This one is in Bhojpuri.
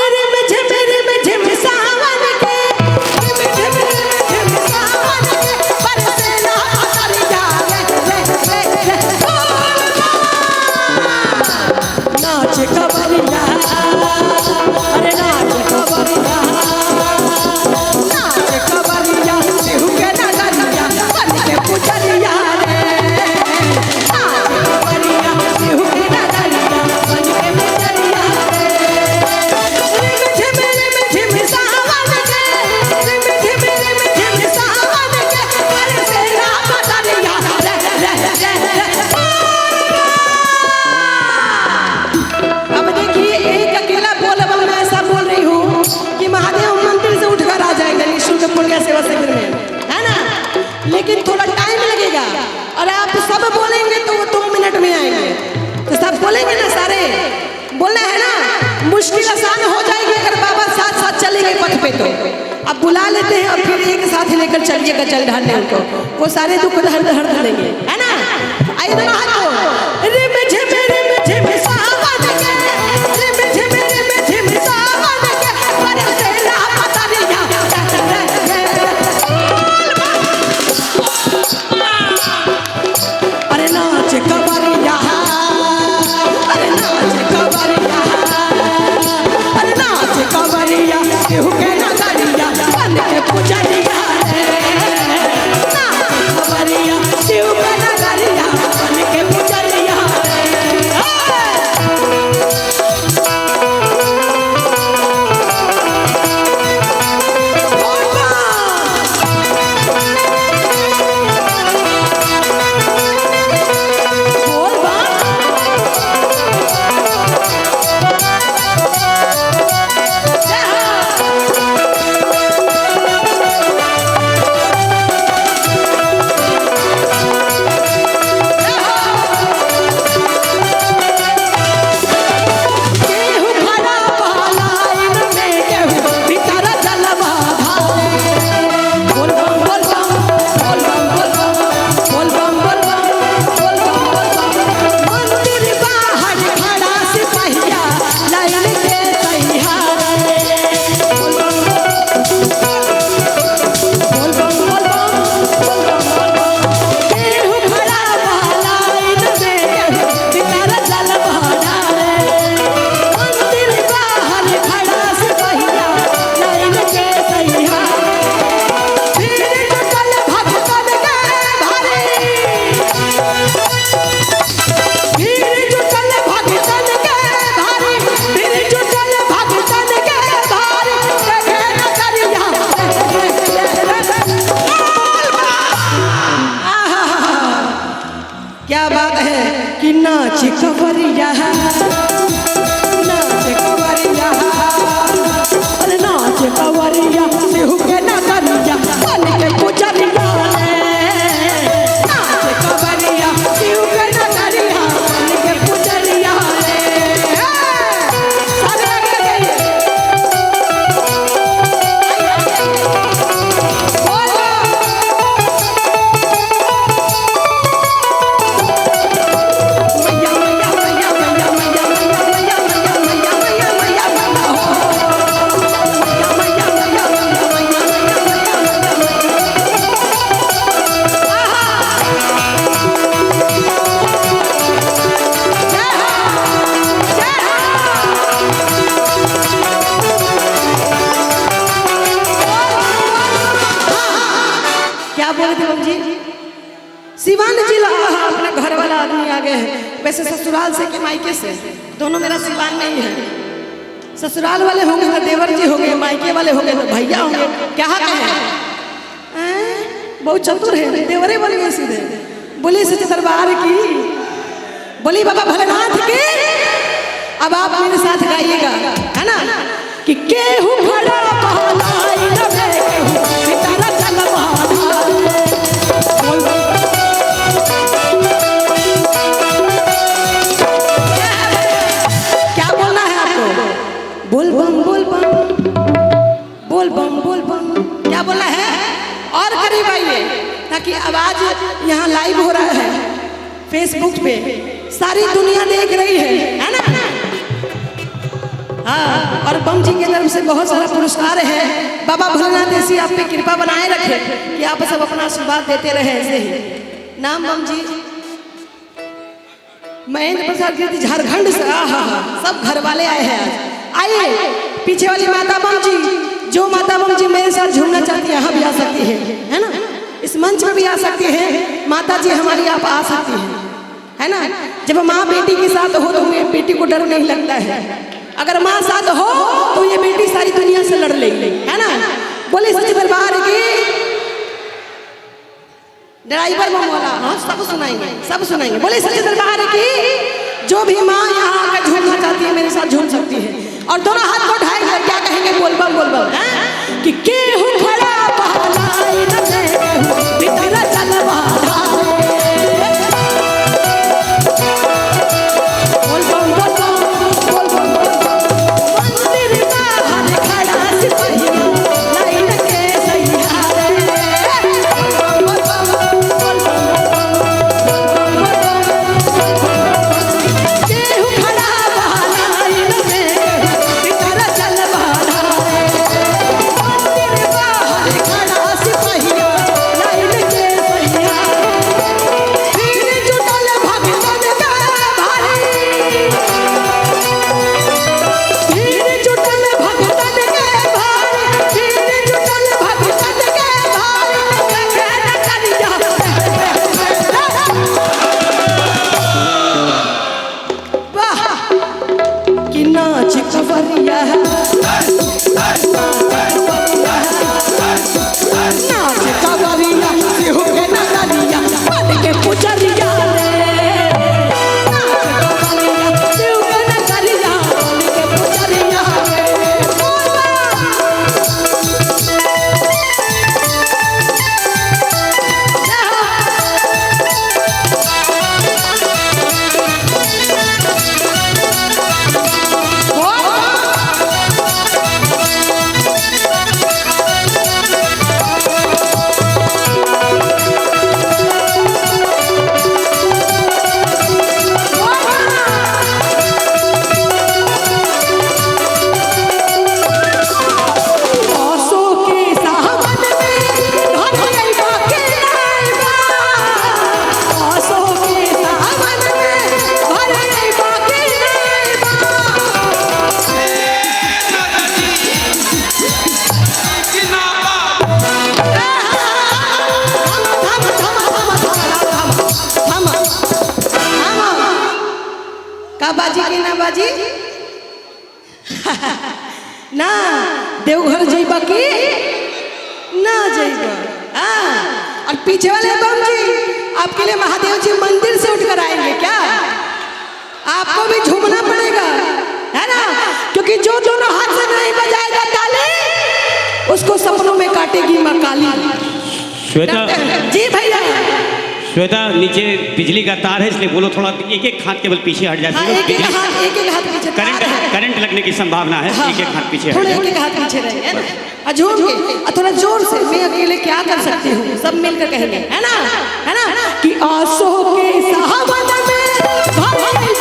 अरे रिम झिम सावन के, रिम झिम सावन के, बरसेला अतरिया रे नाच कवरिया, अरे नाच कवरिया, नाच कवरिया केहू के नगरिया बन के पुजरिया रे, नाच कवरिया केहू के नगरिया बन के पुजरिया रे। रिम झिम सावन के, रिम झिम सावन के, बरसेला अतरिया रे अब देखिए एक अकेला बोलबा मैं ऐसा बोल रही हूँ कि महादेव मंदिर से उठकर आ जाएंगे निःशुल्क पुण्य सेवा शिविर में, है ना, लेकिन थोड़ा टाइम लगेगा और आप सब बोलेंगे तो वो 2 मिनट में आएंगे। तो सब बोलेंगे ना, सारे बोलना है ना, मुश्किल आसान हो जाएगी अगर बाबा साथ साथ चलेंगे पथ पे। तो अब बुला लेते हैं और फिर एक साथ लेकर चलिएगा जल ढालने उनको, वो सारे दुख हर देंगे, है ना। आइए दोनों हाथ को, रिम झिम सावन के, रिम झिम सावन के, बरसेला अतरिया अरे नाच कवरिया, अरे नाच कवरिया, अरे नाच कवरिया केहू के नगरिया बन के पुजरिया रे, नाच कवरिया केहू के नगरिया बन के पुजरिया रे। क्या बात है कि नाच कवरिया, नाच कवरिया, अरे नाच कवरिया केहू के नगरिया बन के पुजरिया रे, नाच कवरिया केहू के नगरिया बन के पुजरिया रे। सारे आगे सिवान जिला, अपने घर वाला आदमी आ गए हैं, वैसे ससुराल से कि मायके से, दोनों मेरा सिवान में ही है। ससुराल वाले होंगे तो देवर जी होंगे, मायके वाले होंगे तो भैया होंगे, क्या कहें, बहुत चतुर है, देवरे बोल गए सीधे। बोली सच दरबार की, बोली बाबा भोलेनाथ की। अब आप मेरे साथ गाइएगा, है ना, कि केहू खड़ा पहलाई न रे, केहू सितारा चलवा बोल बम बोल बम बोल बम बोल बम, क्या बोला है। और करीब आइए ताकि आवाज यहाँ लाइव हो रहा है फेसबुक पे, सारी दुनिया देख रही है ना। हाँ, और बम जी की तरफ से बहुत सारा पुरस्कार है। बाबा भोलेनाथ ऐसी आप पे कृपा बनाए रखे कि आप सब अपना आशीर्वाद देते रहे ऐसे ही। नाम बम जी महेंद्र प्रसाद गिरती, झारखंड से। सब घर वाले आए हैं आज। आइए पीछे वाली माता बम जी, जो माता बम जी मेरे साथ झूमना चाहती है यहाँ भी आ सकती है ना, इस मंच में भी आ सकती है। माता जी हमारी आप आ सकती है ना। जब माँ बेटी के साथ हो तो बेटी को डर नहीं लगता है, अगर माँ साथ हो तो ये बेटी सारी दुनिया से लड़ लेगी, है ना। बोले सच्चे दरबार की ड्राइवर बम वाला, हाँ सब सुनाएंगे, सब सुनाएंगे। बोले सच्चे दरबार की जो भी माँ यहाँ आकर झूमना चाहती है मेरे साथ झूम सकती है। और दोनों हाथ को उठाएंगे, क्या कहेंगे, बोल बम बोल बम, कि केहू खड़ा पहलाई न दे बिना चलवा बाजी की ना बाजी ना देवघर जइबा की ना जइबा। और पीछे वाले बम जी आपके लिए महादेव जी मंदिर से उठकर आएंगे क्या, आपको भी झूमना पड़ेगा, है ना। क्योंकि जो दोनों हाथ से नहीं बजाएगा ताली उसको सपनों में काटेगी माँ काली। श्वेता जी भैया, श्वेता नीचे बिजली का तार है इसलिए बोलो, थोड़ा एक एक हाथ केवल पीछे हट जाती है। एक एक हाथ पीछे, करंट लगने की संभावना है। एक एक हाथ पीछे हट जाए, एक हाथ पीछे रहे, है ना। झूम के थोड़ा जोर से, मैं अकेले क्या कर सकती हूँ, सब मिलकर कहेंगे, है ना, कि आंसू के सावन में